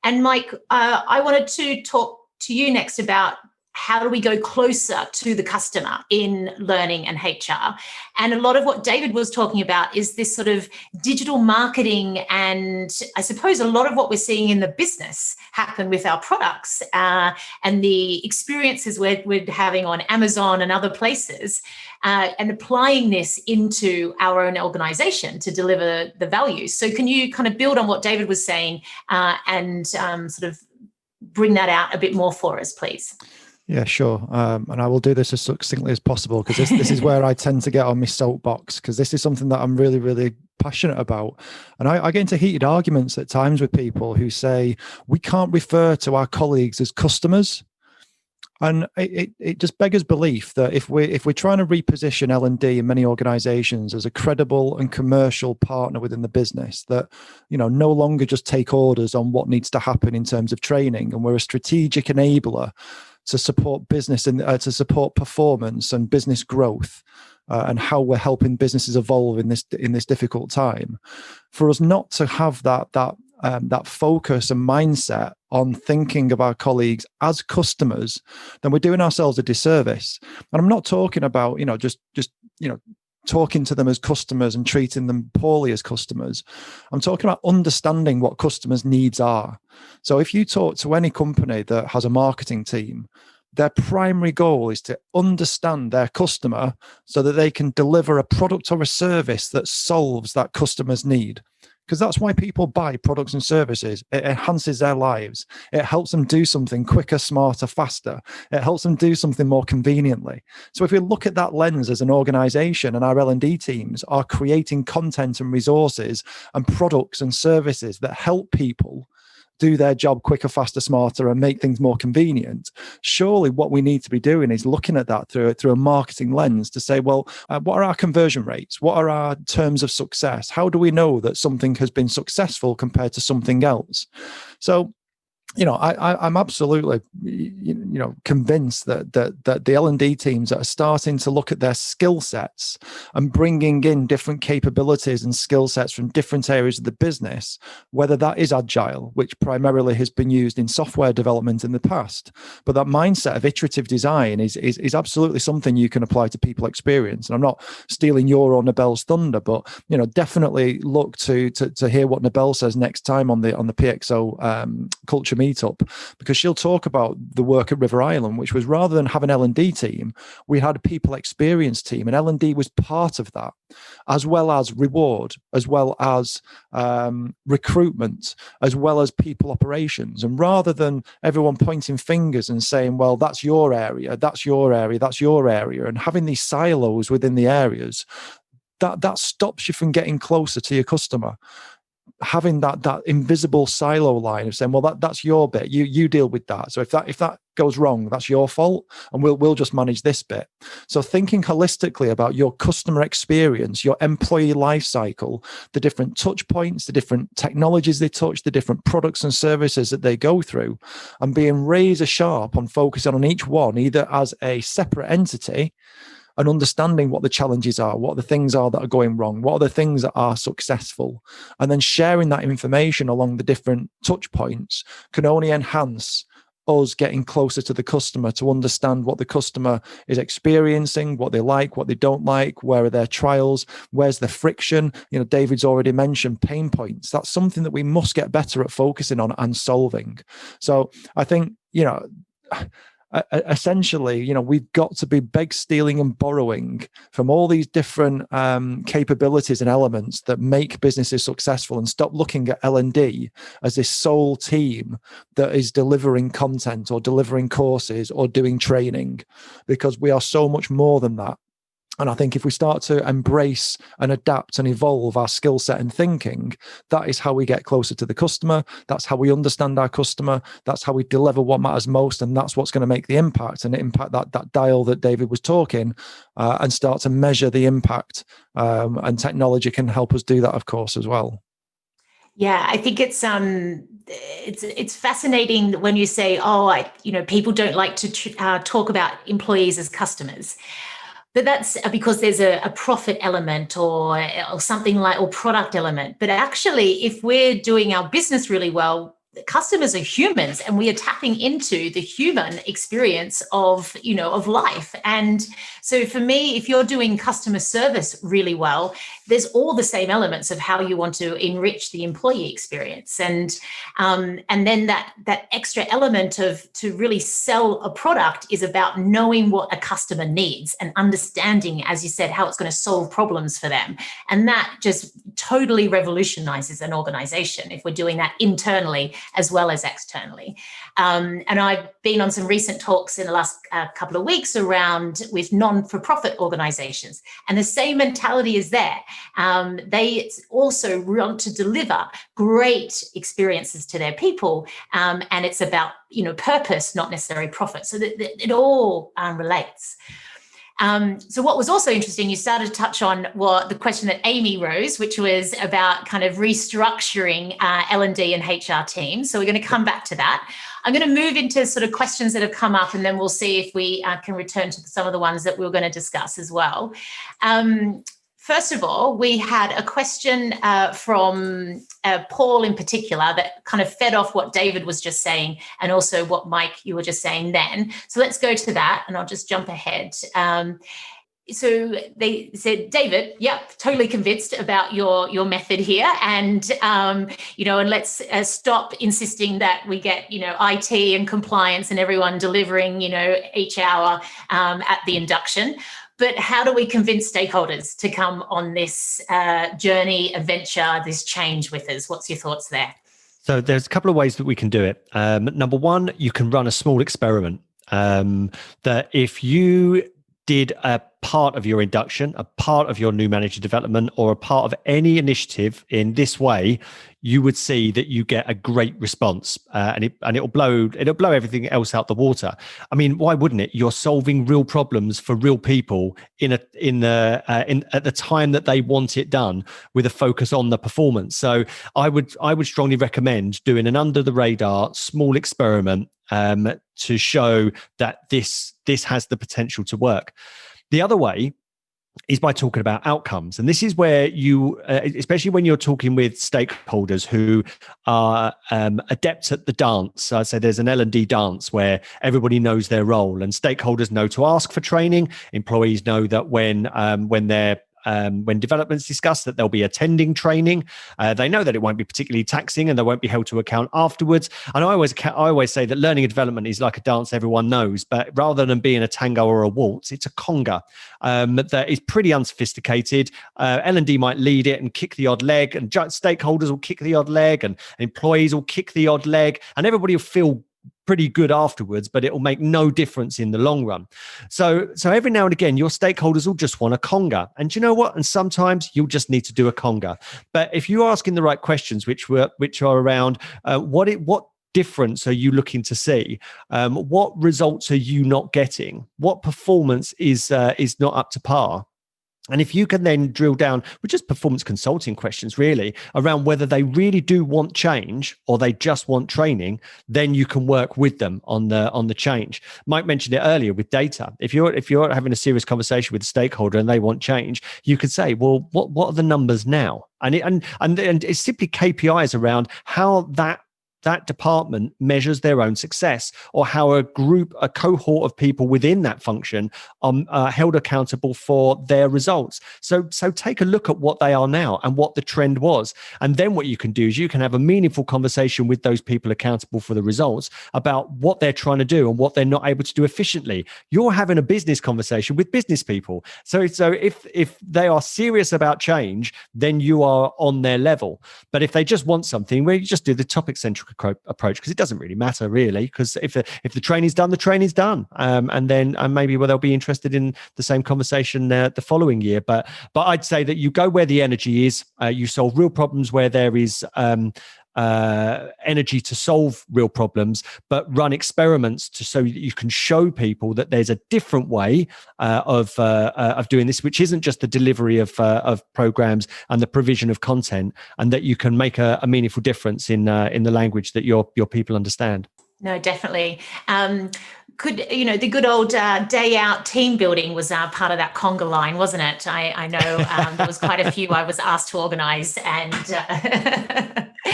And Mike, I wanted to talk to you next about how do we go closer to the customer in learning and HR. And a lot of what David was talking about is this sort of digital marketing, and I suppose a lot of what we're seeing in the business happen with our products and the experiences we're having on Amazon and other places, and applying this into our own organization to deliver the value. So can you kind of build on what David was saying and sort of bring that out a bit more for us, please? Yeah, sure. And I will do this as succinctly as possible, because this is where I tend to get on my soapbox, because this is something that I'm really, really passionate about. And I get into heated arguments at times with people who say, we can't refer to our colleagues as customers. And it just beggars belief that if we're trying to reposition L&D in many organizations as a credible and commercial partner within the business, that, you know, no longer just take orders on what needs to happen in terms of training, and we're a strategic enabler to support business and to support performance and business growth, and how we're helping businesses evolve in this difficult time. For us not to have that focus and mindset on thinking of our colleagues as customers, then we're doing ourselves a disservice. And I'm not talking about, just talking to them as customers and treating them poorly as customers. I'm talking about understanding what customers' needs are. So if you talk to any company that has a marketing team, their primary goal is to understand their customer so that they can deliver a product or a service that solves that customer's need. Because that's why people buy products and services. It enhances their lives. It helps them do something quicker, smarter, faster. It helps them do something more conveniently. So if we look at that lens as an organization, and our L&D teams are creating content and resources and products and services that help people do their job quicker, faster, smarter, and make things more convenient, surely what we need to be doing is looking at that through a marketing lens to say, well, what are our conversion rates? What are our terms of success? How do we know that something has been successful compared to something else? So, I'm absolutely, convinced that the L&D teams that are starting to look at their skill sets and bringing in different capabilities and skill sets from different areas of the business, whether that is agile, which primarily has been used in software development in the past, but that mindset of iterative design is absolutely something you can apply to people experience. And I'm not stealing your or Nabel's thunder, but definitely look to hear what Nabel says next time on the PXO culture Meetup, because she'll talk about the work at River Island, which was, rather than have an L&D team, we had a people experience team, and L&D was part of that, as well as reward, as well as recruitment, as well as people operations. And rather than everyone pointing fingers and saying, well, that's your area, that's your area, that's your area, and having these silos within the areas, that stops you from getting closer to your customer. Having that invisible silo line of saying, well, that's your bit, you deal with that. So if that goes wrong, that's your fault, and we'll just manage this bit. So thinking holistically about your customer experience, your employee life cycle, the different touch points, the different technologies they touch, the different products and services that they go through, and being razor sharp on focusing on each one, either as a separate entity and understanding what the challenges are, what the things are that are going wrong, what are the things that are successful, and then sharing that information along the different touch points can only enhance us getting closer to the customer to understand what the customer is experiencing, what they like, what they don't like, where are their trials, where's the friction. David's already mentioned pain points. That's something that we must get better at focusing on and solving. So I think, essentially, we've got to be beg, stealing and borrowing from all these different capabilities and elements that make businesses successful, and stop looking at L&D as this sole team that is delivering content or delivering courses or doing training, because we are so much more than that. And I think if we start to embrace and adapt and evolve our skill set and thinking, that is how we get closer to the customer. That's how we understand our customer. That's how we deliver what matters most. And that's what's going to make the impact, and impact that dial that David was talking, and start to measure the impact. And technology can help us do that, of course, as well. Yeah, I think it's fascinating when you say, people don't like to talk about employees as customers. But that's because there's a profit element or something like, or product element. But actually, if we're doing our business really well, the customers are humans, and we are tapping into the human experience of life. And so for me, if you're doing customer service really well, there's all the same elements of how you want to enrich the employee experience. And then that extra element of to really sell a product is about knowing what a customer needs and understanding, as you said, how it's going to solve problems for them. And that just totally revolutionizes an organization if we're doing that internally as well as externally. And I've been on some recent talks in the last couple of weeks around with non-for-profit organizations, and the same mentality is there. They also want to deliver great experiences to their people, and it's about purpose, not necessarily profit. So that it all relates. So what was also interesting, you started to touch on the question that Amy rose, which was about kind of restructuring L&D and HR teams. So we're going to come back to that. I'm going to move into sort of questions that have come up, and then we'll see if we can return to some of the ones that we were going to discuss as well. First of all, we had a question from Paul in particular that kind of fed off what David was just saying, and also what Mike, you were just saying then. So let's go to that, and I'll just jump ahead. So they said, David, yep, totally convinced about your method here. And, and let's stop insisting that we get, IT and compliance and everyone delivering, each hour at the induction. But how do we convince stakeholders to come on this journey, adventure, this change with us? What's your thoughts there? So there's a couple of ways that we can do it. Number one, you can run a small experiment that if you did a part of your induction, a part of your new manager development, or a part of any initiative in this way, you would see that you get a great response, and it'll blow everything else out the water. I mean, why wouldn't it? You're solving real problems for real people at the time that they want it done, with a focus on the performance. So I would strongly recommend doing an under the radar small experiment to show that this has the potential to work. The other way is by talking about outcomes. And this is where you, especially when you're talking with stakeholders who are adept at the dance. I'd say there's an L&D dance where everybody knows their role, and stakeholders know to ask for training. Employees know that when development's discussed, that they'll be attending training. They know that it won't be particularly taxing, and they won't be held to account afterwards. And I always say that learning and development is like a dance everyone knows, but rather than being a tango or a waltz, it's a conga that is pretty unsophisticated. L&D might lead it and kick the odd leg, and stakeholders will kick the odd leg, and employees will kick the odd leg, and everybody will feel pretty good afterwards, but it will make no difference in the long run. So every now and again, your stakeholders will just want a conga. And you know what? And sometimes you'll just need to do a conga. But if you're asking the right questions, which are around what difference are you looking to see? What results are you not getting? What performance is not up to par? And if you can then drill down with just performance consulting questions, really, around whether they really do want change or they just want training, then you can work with them on the change. Mike mentioned it earlier with data. If you're having a serious conversation with a stakeholder and they want change, you could say, well, what are the numbers now? And it's simply KPIs around how that that department measures their own success, or how a cohort of people within that function are held accountable for their results. So take a look at what they are now and what the trend was. And then what you can do is you can have a meaningful conversation with those people accountable for the results about what they're trying to do and what they're not able to do efficiently. You're having a business conversation with business people. So if they are serious about change, then you are on their level. But if they just want something, well, you just do the topic-centric approach, because it doesn't really matter, really, because if the training's done, the training's done, and then maybe they'll be interested in the same conversation the following year. But I'd say that you go where the energy is. You solve real problems where there is energy to solve real problems, but run experiments so that you can show people that there's a different way of doing this, which isn't just the delivery of programs and the provision of content, and that you can make a meaningful difference in the language that your people understand. No, definitely. The good old day out team building was part of that conga line, wasn't it? I know there was quite a few I was asked to organise, and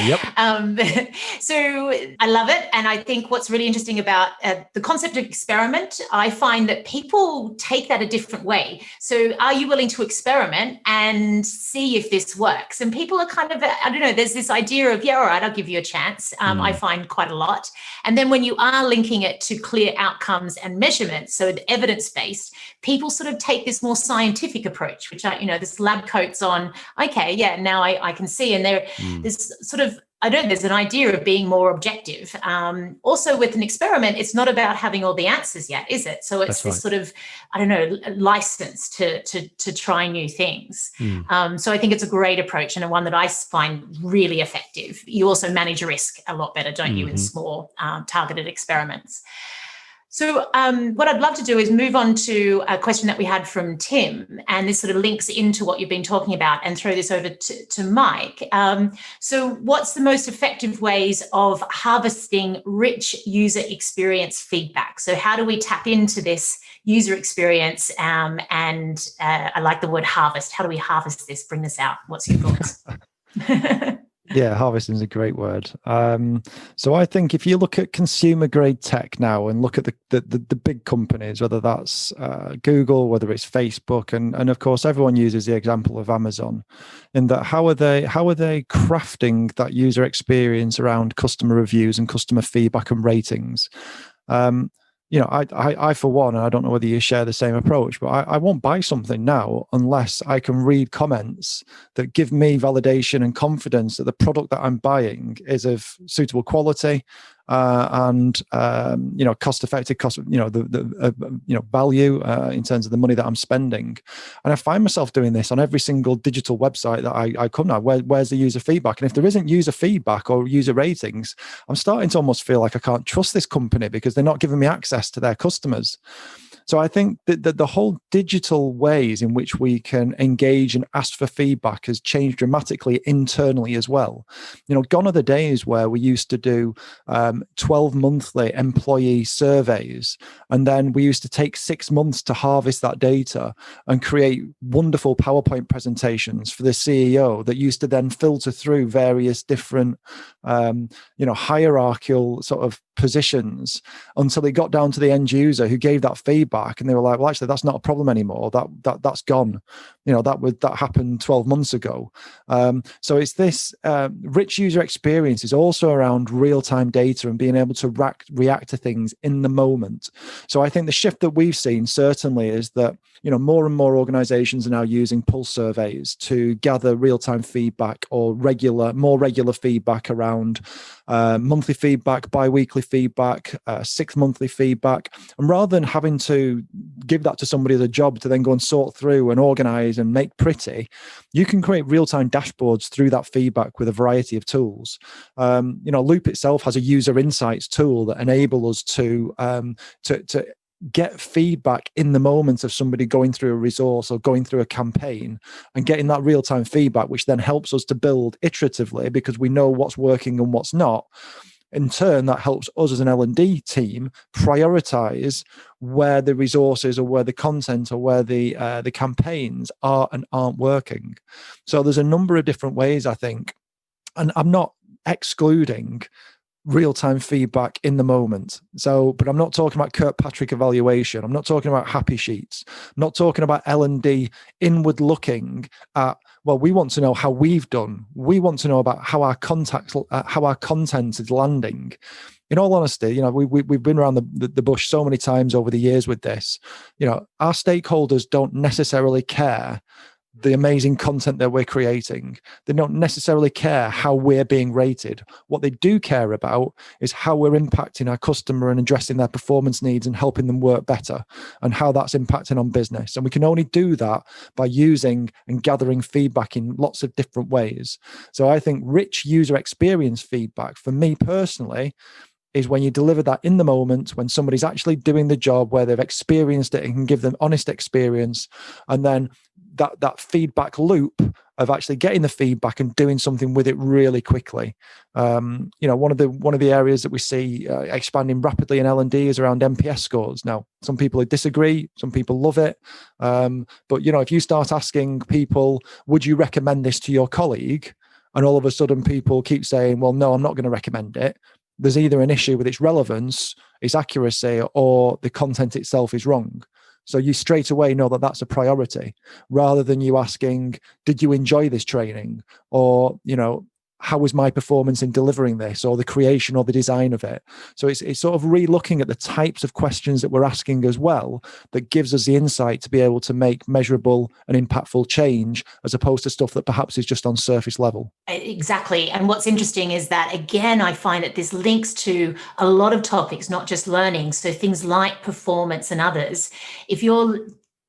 yep. So I love it. And I think what's really interesting about the concept of experiment, I find that people take that a different way. So are you willing to experiment and see if this works? And people are kind of, I don't know, there's this idea of, yeah, all right, I'll give you a chance. I find quite a lot. And then when you are linking it to clear outcomes and measurements, so evidence-based, people sort of take this more scientific approach, which this lab coats on, okay, yeah, now I can see. And there's sort of, there's an idea of being more objective. Also with an experiment, it's not about having all the answers yet, is it? So it's this sort of, license to try new things. So I think it's a great approach, and one that I find really effective. You also manage risk a lot better, don't you, in small targeted experiments. So what I'd love to do is move on to a question that we had from Tim, and this sort of links into what you've been talking about, and throw this over to Mike. So what's the most effective ways of harvesting rich user experience feedback? So how do we tap into this user experience? And I like the word harvest. How do we harvest this, bring this out? What's your thoughts? Yeah, harvesting is a great word. So I think if you look at consumer grade tech now and look at the big companies, whether that's Google, whether it's Facebook, and of course everyone uses the example of Amazon, in that how are they crafting that user experience around customer reviews and customer feedback and ratings? I for one, and I don't know whether you share the same approach, but I won't buy something now unless I can read comments that give me validation and confidence that the product that I'm buying is of suitable quality and cost effective, value in terms of the money that I'm spending. And I find myself doing this on every single digital website that I come now. Where's the user feedback? And if there isn't user feedback or user ratings, I'm starting to almost feel like I can't trust this company because they're not giving me access to their customers. So I think that the whole digital ways in which we can engage and ask for feedback has changed dramatically internally as well. Gone are the days where we used to do 12 monthly employee surveys, and then we used to take 6 months to harvest that data and create wonderful PowerPoint presentations for the CEO that used to then filter through various different, hierarchical sort of positions until it got down to the end user who gave that feedback, and they were like, well, actually that's not a problem anymore, that's gone, that happened 12 months ago. So it's this rich user experience is also around real-time data and being able to react to things in the moment. So I think the shift that we've seen certainly is that more and more organizations are now using pulse surveys to gather real-time feedback or more regular feedback around monthly feedback, bi-weekly feedback, 6 monthly feedback. And rather than having to give that to somebody as a job to then go and sort through and organize and make pretty, you can create real-time dashboards through that feedback with a variety of tools. Looop itself has a user insights tool that enable us to get feedback in the moment of somebody going through a resource or going through a campaign, and getting that real-time feedback, which then helps us to build iteratively because we know what's working and what's not. In turn, that helps us as an L&D team prioritize where the resources or where the content or where the campaigns are and aren't working. So there's a number of different ways, I think, and I'm not excluding real-time feedback in the moment. So, but I'm not talking about Kirkpatrick evaluation. I'm not talking about happy sheets. I'm not talking about L&D inward looking at, well, we want to know how we've done. We want to know about how our content is landing. In all honesty, we've been around the bush so many times over the years with this. Our stakeholders don't necessarily care the amazing content that we're creating. They don't necessarily care how we're being rated. What they do care about is how we're impacting our customer and addressing their performance needs and helping them work better, and how that's impacting on business. And we can only do that by using and gathering feedback in lots of different ways. So I think rich user experience feedback, for me personally, is when you deliver that in the moment, when somebody's actually doing the job, where they've experienced it and can give them honest experience. And then that feedback loop of actually getting the feedback and doing something with it really quickly. One of the areas that we see expanding rapidly in L&D is around NPS scores. Now, some people disagree, some people love it. But if you start asking people, would you recommend this to your colleague? And all of a sudden people keep saying, well, no, I'm not going to recommend it. There's either an issue with its relevance, its accuracy, or the content itself is wrong. So you straight away know that that's a priority, rather than you asking, did you enjoy this training? Or, how was my performance in delivering this, or the creation or the design of it? So it's sort of re-looking at the types of questions that we're asking as well, that gives us the insight to be able to make measurable and impactful change, as opposed to stuff that perhaps is just on surface level. Exactly. And what's interesting is that, again, I find that this links to a lot of topics, not just learning. So things like performance and others. If you're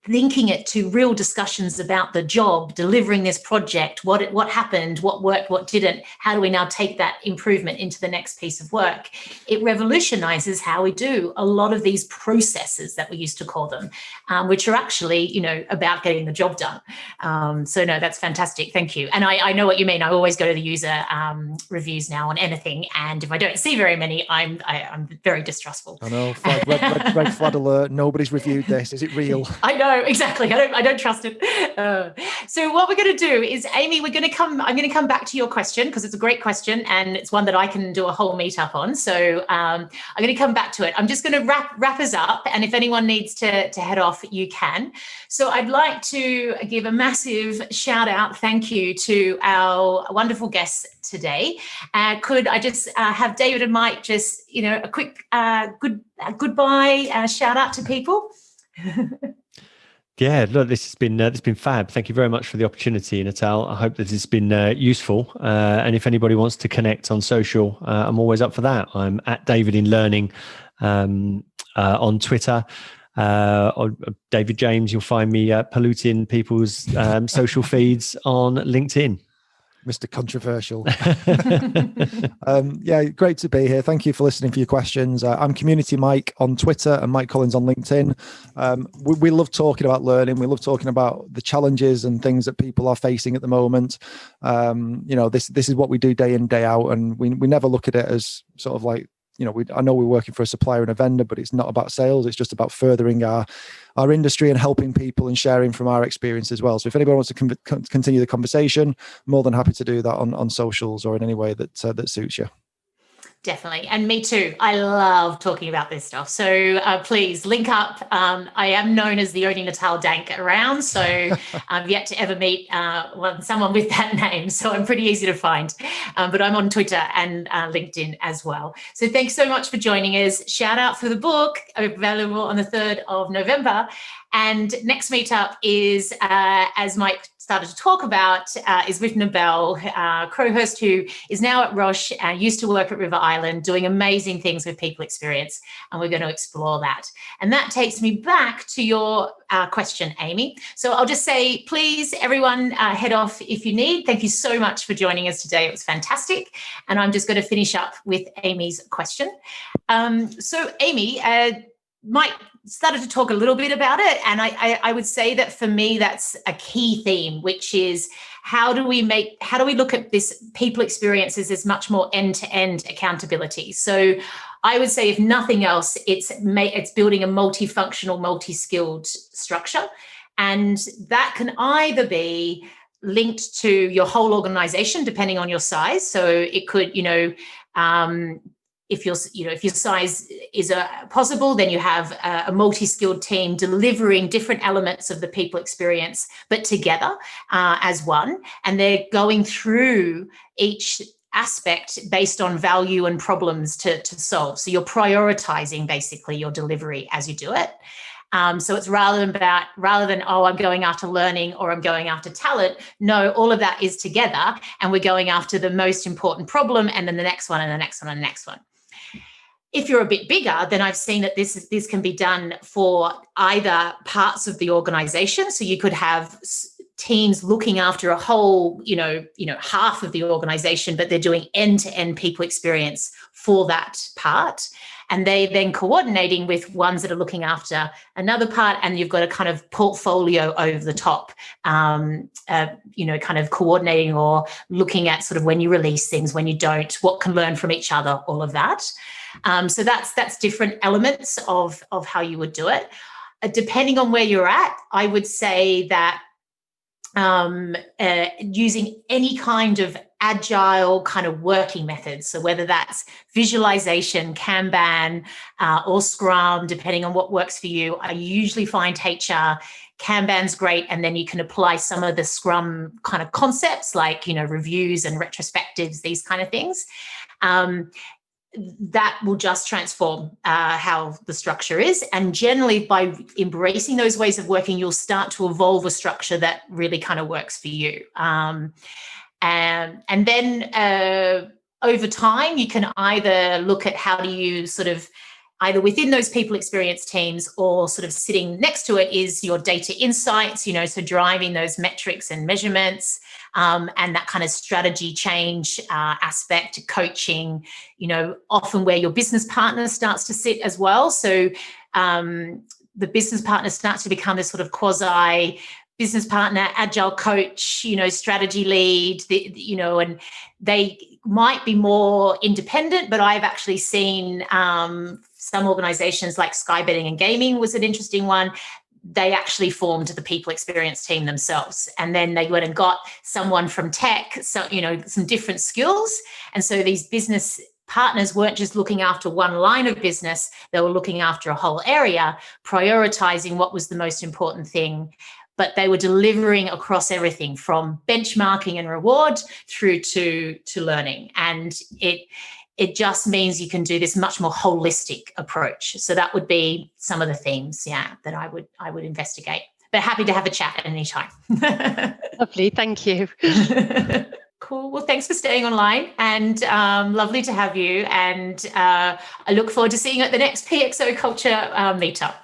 linking it to real discussions about the job, delivering this project, what happened, what worked, what didn't, how do we now take that improvement into the next piece of work? It revolutionizes how we do a lot of these processes that we used to call them, which are actually, about getting the job done. So no, that's fantastic. Thank you. And I know what you mean. I always go to the user reviews now on anything. And if I don't see very many, I'm very distrustful. I know, red flag alert. Nobody's reviewed this. Is it real? I know. Exactly. I don't trust it. So what we're going to do is, Amy, I'm going to come back to your question, because it's a great question and it's one that I can do a whole meetup on. So I'm going to come back to it. I'm just going to wrap us up. And if anyone needs to head off, you can. So I'd like to give a massive shout out, thank you to our wonderful guests today. Could I just have David and Mike just, a quick goodbye shout out to people? Yeah, look, this has been fab. Thank you very much for the opportunity, Natal. I hope that this has been useful. And if anybody wants to connect on social, I'm always up for that. I'm at David in Learning on Twitter. Or David James, you'll find me polluting people's social feeds on LinkedIn. Mr. Controversial. Yeah, great to be here. Thank you for listening, for your questions. I'm Community Mike on Twitter and Mike Collins on LinkedIn. We love talking about learning. We love talking about the challenges and things that people are facing at the moment. This is what we do day in, day out. And we never look at it as sort of like, I know we're working for a supplier and a vendor, but it's not about sales. It's just about furthering our industry and helping people and sharing from our experience as well. So if anybody wants to continue the conversation, more than happy to do that on socials or in any way that suits you. Definitely. And me too. I love talking about this stuff. So please link up. I am known as the only Natal Dank around. So I've yet to ever meet someone with that name. So I'm pretty easy to find. But I'm on Twitter and LinkedIn as well. So thanks so much for joining us. Shout out for the book, available on the 3rd of November. And next meetup is, as Mike started to talk about, is with Nabel Crowhurst, who is now at Roche and used to work at River Island, doing amazing things with people experience. And we're going to explore that. And that takes me back to your question, Amy. So I'll just say, please, everyone, head off if you need. Thank you so much for joining us today. It was fantastic. And I'm just going to finish up with Amy's question. So Amy, Mike started to talk a little bit about it. And I would say that for me, that's a key theme, which is how do we look at this people experiences as much more end-to-end accountability? So I would say, if nothing else, it's building a multifunctional, multi-skilled structure. And that can either be linked to your whole organization, depending on your size. So it could, if your size is possible, then you have a multi-skilled team delivering different elements of the people experience, but together as one, and they're going through each aspect based on value and problems to solve. So you're prioritizing basically your delivery as you do it. So it's rather than, oh, I'm going after learning or I'm going after talent. No, all of that is together, and we're going after the most important problem, and then the next one and the next one and the next one. If you're a bit bigger, then I've seen that this can be done for either parts of the organization. So you could have teams looking after a whole, half of the organization, but they're doing end-to-end people experience for that part. And they then coordinating with ones that are looking after another part, and you've got a kind of portfolio over the top, kind of coordinating or looking at sort of when you release things, when you don't, what can learn from each other, all of that. So that's different elements of how you would do it. Depending on where you're at, I would say that using any kind of agile kind of working methods. So whether that's visualization, Kanban, or Scrum, depending on what works for you. I usually find Kanban's great, and then you can apply some of the Scrum kind of concepts like, reviews and retrospectives, these kind of things. That will just transform how the structure is. And generally, by embracing those ways of working, you'll start to evolve a structure that really kind of works for you. And then over time, you can either look at how do you sort of either within those people experience teams, or sort of sitting next to it is your data insights, so driving those metrics and measurements, and that kind of strategy change aspect, coaching, often where your business partner starts to sit as well. So the business partner starts to become this sort of quasi business partner, agile coach, strategy lead, and they might be more independent, but I've actually seen some organizations like Sky Betting and Gaming was an interesting one. They actually formed the people experience team themselves. And then they went and got someone from tech, so, some different skills. And so these business partners weren't just looking after one line of business, they were looking after a whole area, prioritizing what was the most important thing. But they were delivering across everything from benchmarking and reward through to learning. And it just means you can do this much more holistic approach. So that would be some of the themes, that I would investigate. But happy to have a chat at any time. Lovely, thank you. Cool. Well, thanks for staying online, and lovely to have you. And I look forward to seeing you at the next PXO Culture Meetup.